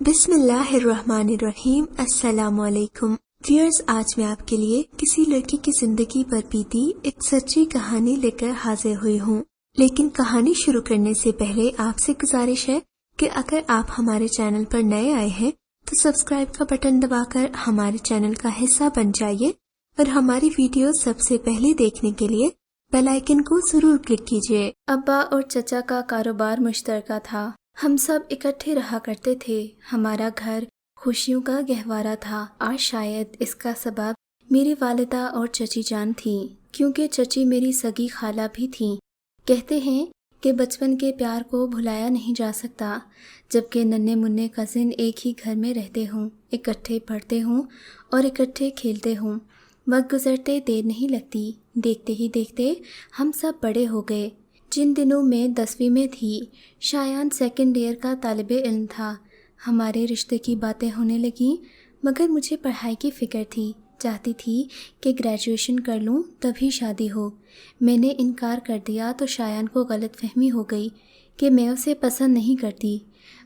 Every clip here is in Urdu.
بسم اللہ الرحمن الرحیم۔ السلام علیکم ویورز، آج میں آپ کے لیے کسی لڑکی کی زندگی پر بیتی ایک سچی کہانی لے کر حاضر ہوئی ہوں، لیکن کہانی شروع کرنے سے پہلے آپ سے گزارش ہے کہ اگر آپ ہمارے چینل پر نئے آئے ہیں تو سبسکرائب کا بٹن دبا کر ہمارے چینل کا حصہ بن جائیے اور ہماری ویڈیو سب سے پہلے دیکھنے کے لیے بیل آئیکن کو ضرور کلک کیجیے۔ ابا اور چچا کا کاروبار مشترکہ تھا، ہم سب اکٹھے رہا کرتے تھے، ہمارا گھر خوشیوں کا گہوارہ تھا۔ آج شاید اس کا سبب میری والدہ اور چچی جان تھی، کیونکہ چچی میری سگی خالہ بھی تھیں۔ کہتے ہیں کہ بچپن کے پیار کو بھلایا نہیں جا سکتا، جبکہ ننھے منھے کزن ایک ہی گھر میں رہتے ہوں، اکٹھے پڑھتے ہوں اور اکٹھے کھیلتے ہوں۔ وقت گزرتے دیر نہیں لگتی، دیکھتے ہی دیکھتے ہم سب بڑے ہو گئے۔ جن دنوں میں 10ویں میں تھی، شایان سیکنڈ ایئر کا طالب علم تھا۔ ہمارے رشتے کی باتیں ہونے لگیں، مگر مجھے پڑھائی کی فکر تھی، چاہتی تھی کہ گریجویشن کر لوں تبھی شادی ہو۔ میں نے انکار کر دیا تو شایان کو غلط فہمی ہو گئی کہ میں اسے پسند نہیں کرتی۔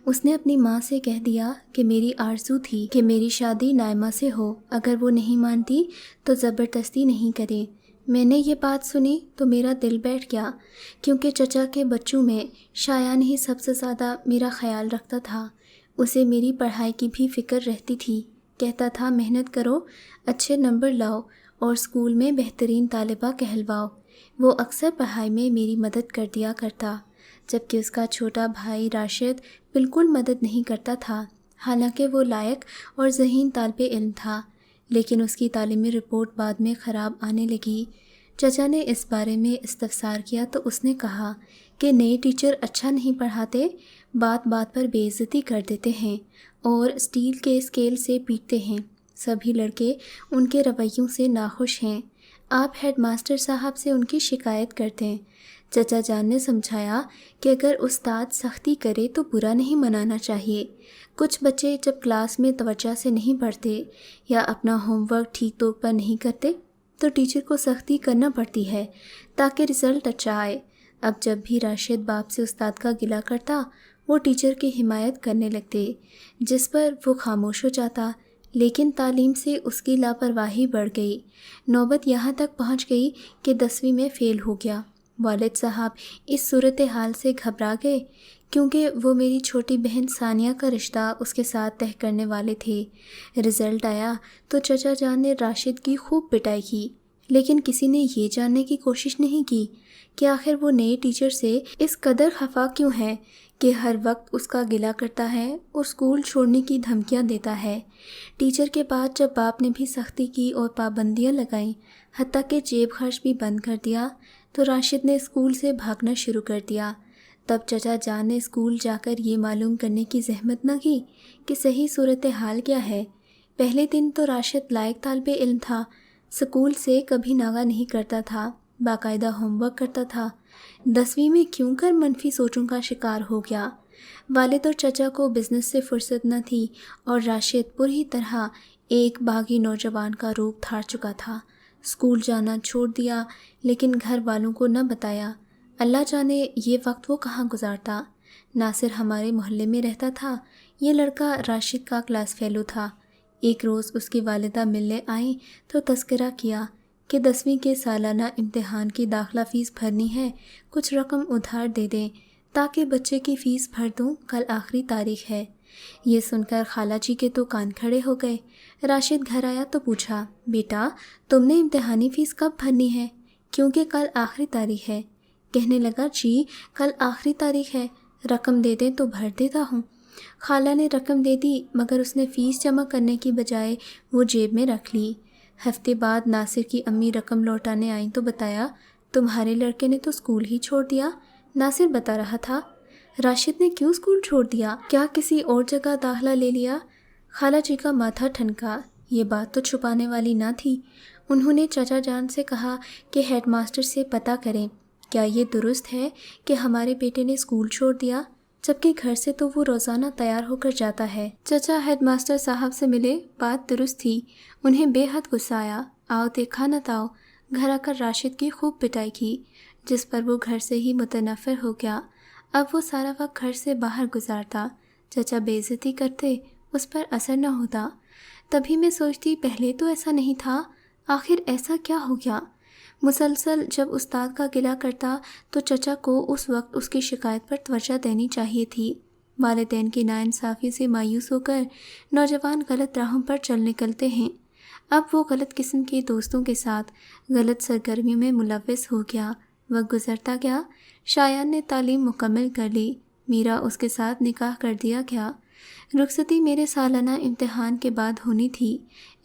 اس نے اپنی ماں سے کہہ دیا کہ میری آرزو تھی کہ میری شادی نائمہ سے ہو، اگر وہ نہیں مانتی تو زبردستی نہیں کرے۔ میں نے یہ بات سنی تو میرا دل بیٹھ گیا، کیونکہ چچا کے بچوں میں شایان ہی سب سے زیادہ میرا خیال رکھتا تھا۔ اسے میری پڑھائی کی بھی فکر رہتی تھی، کہتا تھا محنت کرو، اچھے نمبر لاؤ اور اسکول میں بہترین طالبہ کہلواؤ۔ وہ اکثر پڑھائی میں میری مدد کر دیا کرتا، جبکہ اس کا چھوٹا بھائی راشد بالکل مدد نہیں کرتا تھا، حالانکہ وہ لائق اور ذہین طالب علم تھا، لیکن اس کی تعلیمی رپورٹ بعد میں خراب آنے لگی۔ چچا نے اس بارے میں استفسار کیا تو اس نے کہا کہ نئے ٹیچر اچھا نہیں پڑھاتے، بات بات پر بے عزتی کر دیتے ہیں اور اسٹیل کے اسکیل سے پیٹتے ہیں۔ سبھی لڑکے ان کے رویوں سے ناخوش ہیں، آپ ہیڈ ماسٹر صاحب سے ان کی شکایت کرتے ہیں۔ چچا جان نے سمجھایا کہ اگر استاد سختی کرے تو برا نہیں منانا چاہیے۔ کچھ بچے جب کلاس میں توجہ سے نہیں پڑھتے یا اپنا ہوم ورک ٹھیک طور پر نہیں کرتے تو ٹیچر کو سختی کرنا پڑتی ہے تاکہ رزلٹ اچھا آئے۔ اب جب بھی راشد باپ سے استاد کا گلہ کرتا، وہ ٹیچر کی حمایت کرنے لگتے، جس پر وہ خاموش ہو جاتا، لیکن تعلیم سے اس کی لاپرواہی بڑھ گئی۔ نوبت یہاں تک پہنچ گئی کہ 10ویں میں فیل ہو گیا۔ والد صاحب اس صورتحال سے گھبرا گئے، کیونکہ وہ میری چھوٹی بہن ثانیہ کا رشتہ اس کے ساتھ طے کرنے والے تھے۔ رزلٹ آیا تو چچا جان نے راشد کی خوب پٹائی کی، لیکن کسی نے یہ جاننے کی کوشش نہیں کی کہ آخر وہ نئے ٹیچر سے اس قدر خفا کیوں ہے کہ ہر وقت اس کا گلہ کرتا ہے اور اسکول چھوڑنے کی دھمکیاں دیتا ہے۔ ٹیچر کے بعد جب باپ نے بھی سختی کی اور پابندیاں لگائیں، حتیٰ کہ جیب خرچ بھی بند کر دیا، تو راشد نے اسکول سے بھاگنا شروع کر دیا۔ تب چچا جان نے اسکول جا کر یہ معلوم کرنے کی زحمت نہ کی کہ صحیح صورتحال کیا ہے۔ پہلے دن تو راشد لائق طالب علم تھا، اسکول سے کبھی ناغہ نہیں کرتا تھا، باقاعدہ ہوم ورک کرتا تھا۔ 10ویں میں کیوں کر منفی سوچوں کا شکار ہو گیا۔ والد اور چچا کو بزنس سے فرصت نہ تھی اور راشد پوری طرح ایک باغی نوجوان کا روپ دھار چکا تھا۔ اسکول جانا چھوڑ دیا، لیکن گھر والوں کو نہ بتایا۔ اللہ جانے یہ وقت وہ کہاں گزارتا۔ ناصر ہمارے محلے میں رہتا تھا، یہ لڑکا راشد کا کلاس فیلو تھا۔ ایک روز اس کی والدہ ملنے آئیں تو تذکرہ کیا کہ 10ویں کے سالانہ امتحان کی داخلہ فیس بھرنی ہے، کچھ رقم ادھار دے دیں تاکہ بچے کی فیس بھر دوں، کل آخری تاریخ ہے۔ یہ سن کر خالہ جی کے تو کان کھڑے ہو گئے۔ راشد گھر آیا تو پوچھا، بیٹا تم نے امتحانی فیس کب بھرنی ہے؟ کیونکہ کل آخری تاریخ ہے۔ کہنے لگا، جی کل آخری تاریخ ہے، رقم دے دیں تو بھر دیتا ہوں۔ خالہ نے رقم دے دی، مگر اس نے فیس جمع کرنے کی بجائے وہ جیب میں رکھ لی۔ ہفتے بعد ناصر کی امی رقم لوٹانے آئیں تو بتایا، تمہارے لڑکے نے تو اسکول ہی چھوڑ دیا۔ ناصر بتا رہا تھا، راشد نے کیوں اسکول چھوڑ دیا؟ کیا کسی اور جگہ داخلہ لے لیا؟ خالہ جی کا ماتھا ٹھنکا، یہ بات تو چھپانے والی نہ تھی۔ انہوں نے چچا جان سے کہا کہ ہیڈ ماسٹر سے پتہ کریں، کیا یہ درست ہے کہ ہمارے بیٹے نے اسکول چھوڑ دیا، جبکہ گھر سے تو وہ روزانہ تیار ہو کر جاتا ہے۔ چچا ہیڈ ماسٹر صاحب سے ملے، بات درست تھی۔ انہیں بے حد غصہ آیا، آؤ دیکھا نہ تاؤ، گھر آ کر راشد کی خوب پٹائی کی، جس پر وہ گھر سے ہی متنفر ہو گیا۔ اب وہ سارا وقت گھر سے باہر گزارتا، چچا بے عزتی کرتے اس پر اثر نہ ہوتا۔ تبھی میں سوچتی پہلے تو ایسا نہیں تھا، آخر ایسا کیا ہو گیا؟ مسلسل جب استاد کا گلہ کرتا تو چچا کو اس وقت اس کی شکایت پر توجہ دینی چاہیے تھی۔ والدین کی ناانصافی سے مایوس ہو کر نوجوان غلط راہوں پر چل نکلتے ہیں۔ اب وہ غلط قسم کے دوستوں کے ساتھ غلط سرگرمیوں میں ملوث ہو گیا۔ وقت گزرتا گیا، شایان نے تعلیم مکمل کر لی، میرا اس کے ساتھ نکاح کر دیا گیا۔ رخصتی میرے سالانہ امتحان کے بعد ہونی تھی۔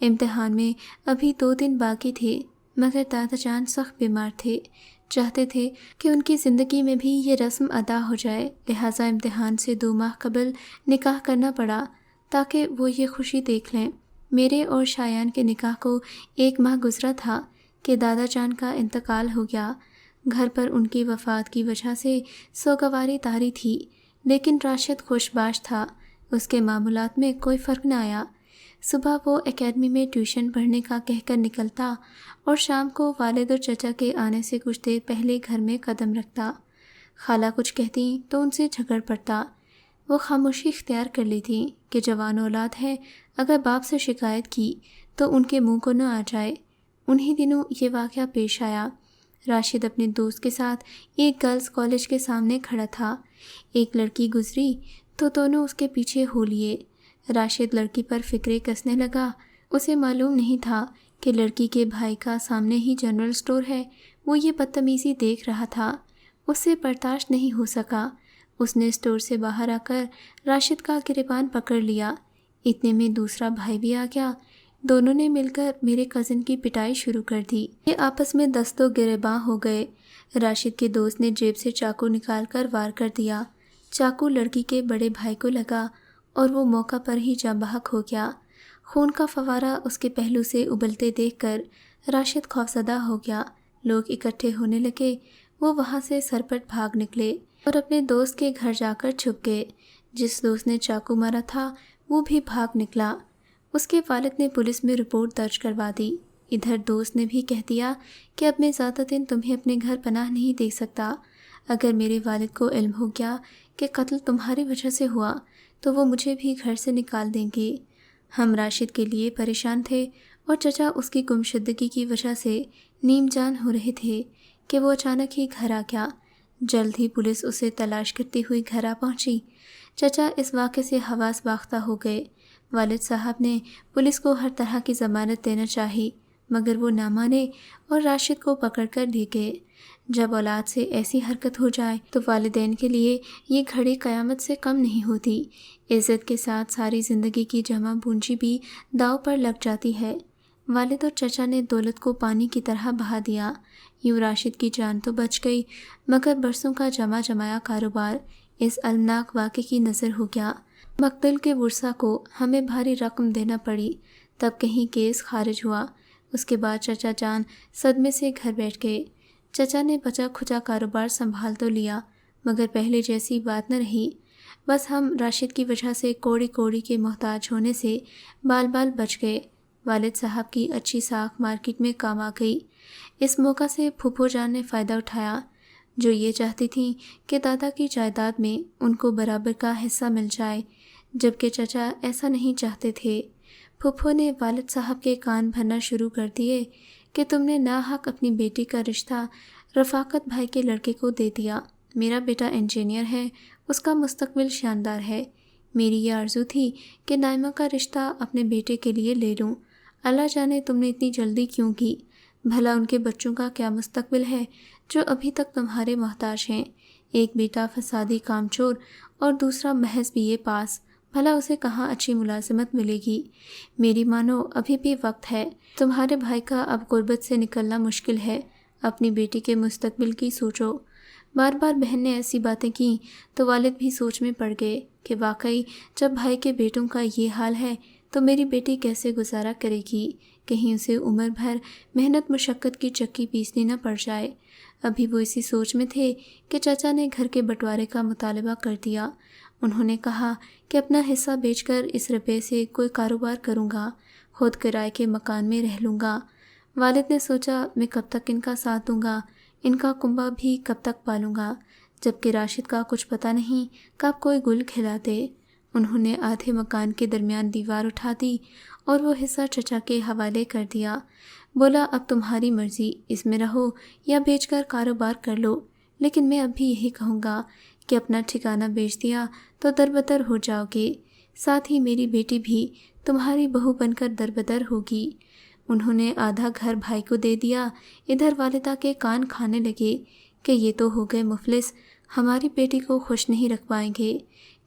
امتحان میں ابھی 2 دن باقی تھے، مگر دادا جان سخت بیمار تھے، چاہتے تھے کہ ان کی زندگی میں بھی یہ رسم ادا ہو جائے، لہٰذا امتحان سے 2 ماہ قبل نکاح کرنا پڑا تاکہ وہ یہ خوشی دیکھ لیں۔ میرے اور شایان کے نکاح کو 1 ماہ گزرا تھا کہ دادا جان کا انتقال ہو گیا۔ گھر پر ان کی وفات کی وجہ سے سوگواری طاری تھی، لیکن راشد خوش باش تھا، اس کے معمولات میں کوئی فرق نہ آیا۔ صبح وہ اکیڈمی میں ٹیوشن پڑھنے کا کہہ کر نکلتا اور شام کو والد اور چچا کے آنے سے کچھ دیر پہلے گھر میں قدم رکھتا۔ خالہ کچھ کہتی تو ان سے جھگڑ پڑتا۔ وہ خاموشی اختیار کر لی تھی کہ جوان اولاد ہے، اگر باپ سے شکایت کی تو ان کے منہ کو نہ آ جائے۔ انہی دنوں یہ واقعہ پیش آیا۔ راشد اپنے دوست کے ساتھ ایک گرلز کالج کے سامنے کھڑا تھا۔ ایک لڑکی گزری تو دونوں اس کے پیچھے ہو لیے۔ راشد لڑکی پر فکرے کسنے لگا۔ اسے معلوم نہیں تھا کہ لڑکی کے بھائی کا سامنے ہی جنرل سٹور ہے۔ وہ یہ بدتمیزی دیکھ رہا تھا، اس سے برداشت نہیں ہو سکا۔ اس نے سٹور سے باہر آ کر راشد کا گریبان پکڑ لیا۔ اتنے میں دوسرا بھائی بھی آ گیا۔ دونوں نے مل کر میرے کزن کی پٹائی شروع کر دی۔ یہ آپس میں دست و گریباں ہو گئے۔ راشد کے دوست نے جیب سے چاقو نکال کر وار کر دیا۔ چاقو لڑکی کے بڑے بھائی کو لگا اور وہ موقع پر ہی جاں بحق ہو گیا۔ خون کا فوارہ اس کے پہلو سے ابلتے دیکھ کر راشد خوفزدہ ہو گیا۔ لوگ اکٹھے ہونے لگے۔ وہ وہاں سے سرپٹ بھاگ نکلے اور اپنے دوست کے گھر جا کر چھپ گئے۔ جس دوست نے چاقو مارا تھا وہ بھی بھاگ نکلا۔ اس کے والد نے پولیس میں رپورٹ درج کروا دی۔ ادھر دوست نے بھی کہہ دیا کہ اب میں زیادہ دن تمہیں اپنے گھر پناہ نہیں دے سکتا۔ اگر میرے والد کو علم ہو گیا کہ قتل تمہاری وجہ سے ہوا تو وہ مجھے بھی گھر سے نکال دیں گے۔ ہم راشد کے لیے پریشان تھے اور چچا اس کی گمشدگی کی وجہ سے نیم جان ہو رہے تھے کہ وہ اچانک ہی گھر آ گیا۔ جلد ہی پولیس اسے تلاش کرتی ہوئی گھر آ پہنچی۔ چچا اس واقعے سے حواس باختہ ہو گئے۔ والد صاحب نے پولیس کو ہر طرح کی ضمانت دینا چاہی، مگر وہ نہ مانے اور راشد کو پکڑ کر لے گئے۔ جب اولاد سے ایسی حرکت ہو جائے تو والدین کے لیے یہ گھڑی قیامت سے کم نہیں ہوتی۔ عزت کے ساتھ ساری زندگی کی جمع پونجی بھی داؤ پر لگ جاتی ہے۔ والد اور چچا نے دولت کو پانی کی طرح بہا دیا۔ یوں راشد کی جان تو بچ گئی، مگر برسوں کا جمع جمایا کاروبار اس المناک واقعے کی نظر ہو گیا۔ مقتول کے ورثاء کو ہمیں بھاری رقم دینا پڑی، تب کہیں کیس خارج ہوا۔ اس کے بعد چچا جان صدمے سے گھر بیٹھ گئے۔ چچا نے بچا کھچا کاروبار سنبھال تو لیا، مگر پہلے جیسی بات نہ رہی۔ بس ہم راشد کی وجہ سے کوڑی کوڑی کے محتاج ہونے سے بال بال بچ گئے۔ والد صاحب کی اچھی ساکھ مارکیٹ میں کام آ گئی۔ اس موقع سے پھوپھو جان نے فائدہ اٹھایا، جو یہ چاہتی تھیں کہ دادا کی جائیداد میں ان کو برابر کا حصہ مل جائے، جبکہ چچا ایسا نہیں چاہتے تھے۔ پھوپھو نے والد صاحب کے کان بھرنا شروع کر دیے کہ تم نے ناحق اپنی بیٹی کا رشتہ رفاقت بھائی کے لڑکے کو دے دیا۔ میرا بیٹا انجینئر ہے، اس کا مستقبل شاندار ہے۔ میری یہ آرزو تھی کہ نائمہ کا رشتہ اپنے بیٹے کے لیے لے لوں۔ اللہ جانے تم نے اتنی جلدی کیوں کی؟ بھلا ان کے بچوں کا کیا مستقبل ہے جو ابھی تک تمہارے محتاج ہیں؟ ایک بیٹا فسادی کام چور اور دوسرا محض BA پاس، بھلا اسے کہاں اچھی ملازمت ملے گی؟ میری مانو ابھی بھی وقت ہے۔ تمہارے بھائی کا اب غربت سے نکلنا مشکل ہے، اپنی بیٹی کے مستقبل کی سوچو۔ بار بار بہن نے ایسی باتیں کیں تو والد بھی سوچ میں پڑ گئے کہ واقعی جب بھائی کے بیٹوں کا یہ حال ہے تو میری بیٹی کیسے گزارا کرے گی؟ کہیں اسے عمر بھر محنت مشقت کی چکی پیسنی نہ پڑ جائے۔ ابھی وہ اسی سوچ میں تھے کہ چچا نے گھر کے بٹوارے کا مطالبہ کر دیا۔ انہوں نے کہا کہ اپنا حصہ بیچ کر اس روپے سے کوئی کاروبار کروں گا، خود کرائے کے مکان میں رہ لوں گا۔ والد نے سوچا میں کب تک ان کا ساتھ دوں گا، ان کا کنبہ بھی کب تک پالوں گا، جبکہ راشد کا کچھ پتہ نہیں کب کوئی گل کھلا دے۔ انہوں نے آدھے مکان کے درمیان دیوار اٹھا دی اور وہ حصہ چچا کے حوالے کر دیا۔ بولا اب تمہاری مرضی، اس میں رہو یا بیچ کر کاروبار کر لو، لیکن میں اب بھی یہی کہوں گا کہ اپنا ٹھکانہ بیچ دیا تو دربدر ہو جاؤ گے، ساتھ ہی میری بیٹی بھی تمہاری بہو بن کر دربدر ہوگی۔ انہوں نے آدھا گھر بھائی کو دے دیا۔ ادھر والدہ کے کان کھانے لگے کہ یہ تو ہو گئے مفلس، ہماری بیٹی کو خوش نہیں رکھ پائیں گے،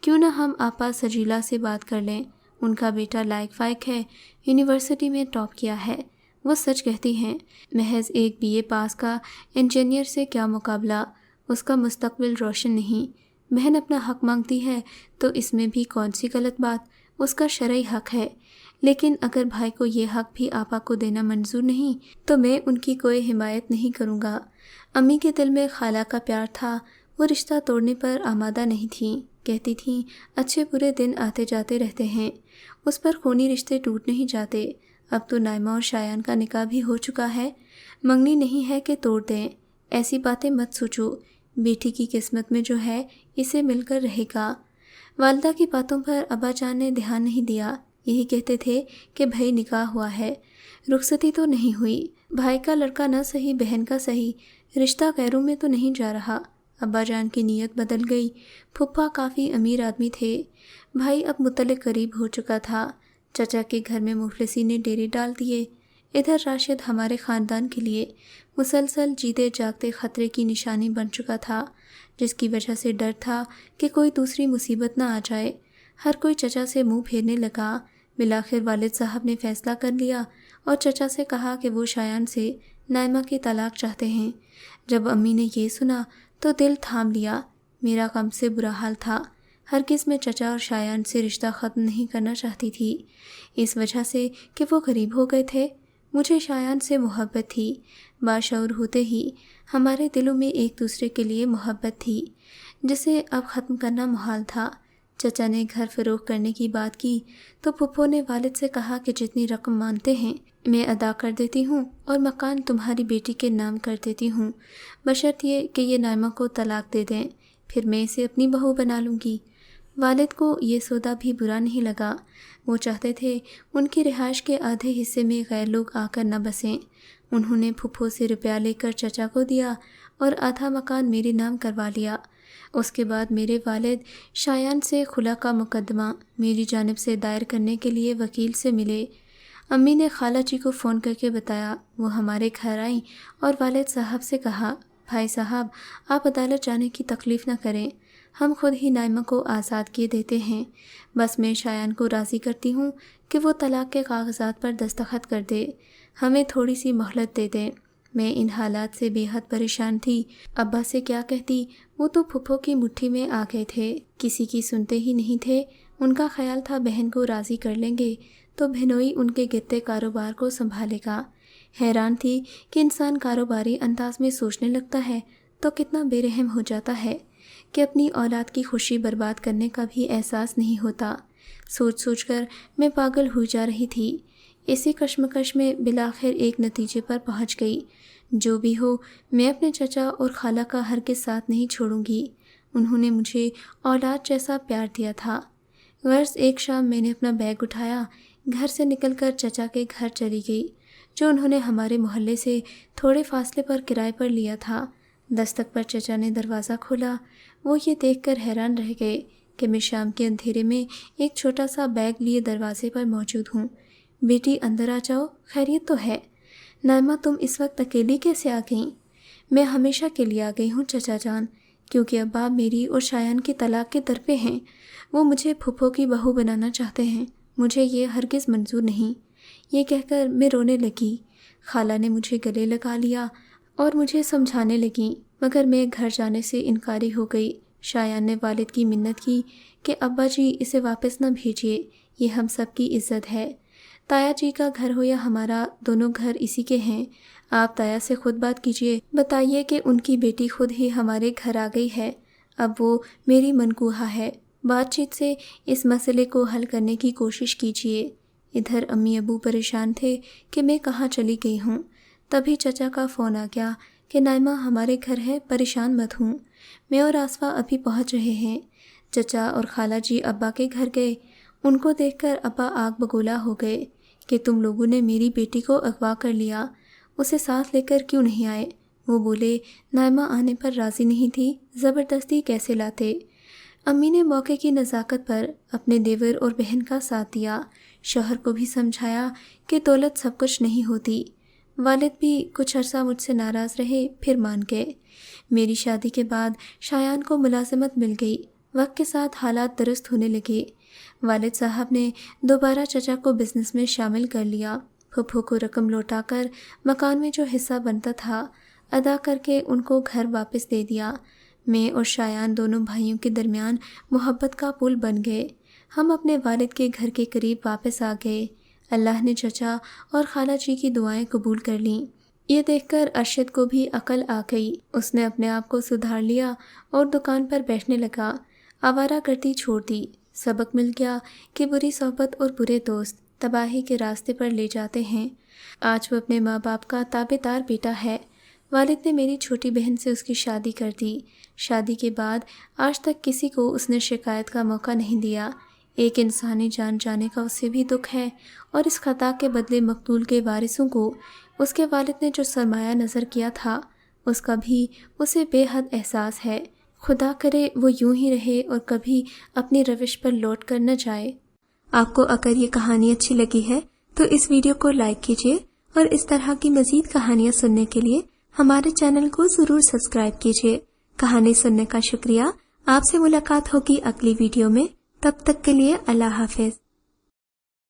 کیوں نہ ہم آپا سجیلا سے بات کر لیں، ان کا بیٹا لائق فائق ہے، یونیورسٹی میں ٹاپ کیا ہے، وہ سچ کہتی ہیں، محض ایک BA پاس کا انجینئر سے کیا مقابلہ، اس کا مستقبل روشن نہیں۔ بہن اپنا حق مانگتی ہے تو اس میں بھی کون سی غلط بات، اس کا شرعی حق ہے، لیکن اگر بھائی کو یہ حق بھی آپا کو دینا منظور نہیں تو میں ان کی کوئی حمایت نہیں کروں گا۔ امی کے دل میں خالہ کا پیار تھا، وہ رشتہ توڑنے پر آمادہ نہیں تھیں، کہتی تھیں اچھے برے دن آتے جاتے رہتے ہیں، اس پر خونی رشتے ٹوٹ نہیں جاتے، اب تو نائمہ اور شایان کا نکاح بھی ہو چکا ہے، منگنی نہیں ہے کہ توڑ دیں، ایسی باتیں مت سوچو، بیٹی کی قسمت میں جو ہے اسے مل کر رہے گا۔ والدہ کی باتوں پر ابا جان نے دھیان نہیں دیا، یہی کہتے تھے کہ بھائی نکاح ہوا ہے، رخصتی تو نہیں ہوئی، بھائی کا لڑکا نہ صحیح بہن کا صحیح، رشتہ غیروں میں تو نہیں جا رہا۔ ابا جان کی نیت بدل گئی، پھپھا کافی امیر آدمی تھے، بھائی اب متعلق قریب ہو چکا تھا، چچا کے گھر میں مفلسی نے ڈیرے ڈال دیے، ادھر راشد ہمارے خاندان کے لیے مسلسل جیتے جاگتے خطرے کی نشانی بن چکا تھا، جس کی وجہ سے ڈر تھا کہ کوئی دوسری مصیبت نہ آ جائے۔ ہر کوئی چچا سے منہ پھیرنے لگا۔ بالآخر والد صاحب نے فیصلہ کر لیا اور چچا سے کہا کہ وہ شایان سے نائمہ کی طلاق چاہتے ہیں۔ جب امی نے یہ سنا تو دل تھام لیا، میرا غم سے برا حال تھا، ہرگز میں چچا اور شایان سے رشتہ ختم نہیں کرنا چاہتی تھی، اس وجہ سے کہ وہ غریب ہو گئے تھے۔ مجھے شایان سے محبت تھی، باشعور ہوتے ہی ہمارے دلوں میں ایک دوسرے کے لیے محبت تھی، جسے اب ختم کرنا محال تھا۔ چچا نے گھر فروخت کرنے کی بات کی تو پھپھو نے والد سے کہا کہ جتنی رقم مانتے ہیں میں ادا کر دیتی ہوں اور مکان تمہاری بیٹی کے نام کر دیتی ہوں، بشرط یہ کہ یہ نائمہ کو طلاق دے دیں، پھر میں اسے اپنی بہو بنا لوں گی۔ والد کو یہ سودا بھی برا نہیں لگا، وہ چاہتے تھے ان کی رہائش کے آدھے حصے میں غیر لوگ آ کر نہ بسیں۔ انہوں نے پھپھو سے روپیہ لے کر چچا کو دیا اور آدھا مکان میرے نام کروا لیا۔ اس کے بعد میرے والد شایان سے خلا کا مقدمہ میری جانب سے دائر کرنے کے لیے وکیل سے ملے۔ امی نے خالہ جی کو فون کر کے بتایا، وہ ہمارے گھر آئیں اور والد صاحب سے کہا، بھائی صاحب آپ عدالت جانے کی تکلیف نہ کریں، ہم خود ہی نائمہ کو آزاد کیے دیتے ہیں، بس میں شایان کو راضی کرتی ہوں کہ وہ طلاق کے کاغذات پر دستخط کر دے، ہمیں تھوڑی سی مہلت دے دیں۔ میں ان حالات سے بے حد پریشان تھی، ابا سے کیا کہتی، وہ تو پھپھو کی مٹھی میں آ گئے تھے، کسی کی سنتے ہی نہیں تھے، ان کا خیال تھا بہن کو راضی کر لیں گے تو بہنوئی ان کے گرتے کاروبار کو سنبھالے گا۔ حیران تھی کہ انسان کاروباری انداز میں سوچنے لگتا ہے تو کتنا بے رحم ہو جاتا ہے کہ اپنی اولاد کی خوشی برباد کرنے کا بھی احساس نہیں ہوتا۔ سوچ سوچ کر میں پاگل ہوئی جا رہی تھی۔ اسی کشمکش میں بالآخر ایک نتیجے پر پہنچ گئی، جو بھی ہو میں اپنے چچا اور خالہ کا ہرگز ساتھ نہیں چھوڑوں گی، انہوں نے مجھے اولاد جیسا پیار دیا تھا۔ غرض ایک شام میں نے اپنا بیگ اٹھایا، گھر سے نکل کر چچا کے گھر چلی گئی، جو انہوں نے ہمارے محلے سے تھوڑے فاصلے پر کرائے پر لیا تھا۔ دستک پر چچا نے دروازہ کھولا، وہ یہ دیکھ کر حیران رہ گئے کہ میں شام کے اندھیرے میں ایک چھوٹا سا بیگ لیے دروازے پر موجود ہوں۔ بیٹی اندر آ جاؤ، خیریت تو ہے؟ نائمہ تم اس وقت اکیلی کیسے آ گئیں؟ میں ہمیشہ کے لیے آ گئی ہوں چچا جان، کیونکہ ابا میری اور شایان کی طلاق کے در پہ ہیں، وہ مجھے پھپھو کی بہو بنانا چاہتے ہیں، مجھے یہ ہرگز منظور نہیں۔ یہ کہہ کر میں رونے لگی۔ خالہ نے مجھے گلے لگا لیا اور مجھے سمجھانے لگیں، مگر میں گھر جانے سے انکاری ہو گئی۔ شایان نے والد کی منت کی کہ ابا جی اسے واپس نہ بھیجیے، یہ ہم سب کی عزت ہے، تایا جی کا گھر ہو یا ہمارا، دونوں گھر اسی کے ہیں، آپ تایا سے خود بات کیجیے، بتائیے کہ ان کی بیٹی خود ہی ہمارے گھر آ گئی ہے، اب وہ میری منکوحہ ہے، بات چیت سے اس مسئلے کو حل کرنے کی کوشش کیجیے۔ ادھر امی ابو پریشان تھے کہ میں کہاں چلی گئی ہوں۔ تبھی چچا کا فون آ گیا کہ نائمہ ہمارے گھر ہے، پریشان مت ہوں، میں اور آصفہ ابھی پہنچ رہے ہیں۔ چچا اور خالہ جی ابا کے گھر گئے۔ ان کو دیکھ کر ابا آگ بگولا ہو گئے کہ تم لوگوں نے میری بیٹی کو اغوا کر لیا، اسے ساتھ لے کر کیوں نہیں آئے؟ وہ بولے نائمہ آنے پر راضی نہیں تھی، زبردستی کیسے لاتے؟ امی نے موقع کی نزاکت پر اپنے دیور اور بہن کا ساتھ دیا، شوہر کو بھی سمجھایا کہ دولت سب کچھ نہیں ہوتی۔ والد بھی کچھ عرصہ مجھ سے ناراض رہے، پھر مان گئے۔ میری شادی کے بعد شایان کو ملازمت مل گئی، وقت کے ساتھ حالات درست ہونے لگے۔ والد صاحب نے دوبارہ چچا کو بزنس میں شامل کر لیا، پھپھو کو رقم لوٹا کر مکان میں جو حصہ بنتا تھا ادا کر کے ان کو گھر واپس دے دیا۔ میں اور شایان دونوں بھائیوں کے درمیان محبت کا پل بن گئے۔ ہم اپنے والد کے گھر کے قریب واپس آ گئے۔ اللہ نے چچا اور خالہ جی کی دعائیں قبول کر لیں۔ یہ دیکھ کر ارشد کو بھی عقل آ گئی، اس نے اپنے آپ کو سدھار لیا اور دکان پر بیٹھنے لگا، آوارہ گردی چھوڑ دی۔ سبق مل گیا کہ بری صحبت اور برے دوست تباہی کے راستے پر لے جاتے ہیں۔ آج وہ اپنے ماں باپ کا تابع دار بیٹا ہے۔ والد نے میری چھوٹی بہن سے اس کی شادی کر دی۔ شادی کے بعد آج تک کسی کو اس نے شکایت کا موقع نہیں دیا۔ ایک انسانی جان جانے کا اسے بھی دکھ ہے، اور اس خطا کے بدلے مقتول کے وارثوں کو اس کے والد نے جو سرمایہ نظر کیا تھا اس کا بھی اسے بے حد احساس ہے۔ خدا کرے وہ یوں ہی رہے اور کبھی اپنی روش پر لوٹ کر نہ جائے۔ آپ کو اگر یہ کہانی اچھی لگی ہے تو اس ویڈیو کو لائک کیجیے، اور اس طرح کی مزید کہانیاں سننے کے لیے ہمارے چینل کو ضرور سبسکرائب کیجیے۔ کہانی سننے کا شکریہ۔ آپ سے ملاقات ہوگی اگلی ویڈیو میں، تب تک کے لیے اللہ حافظ۔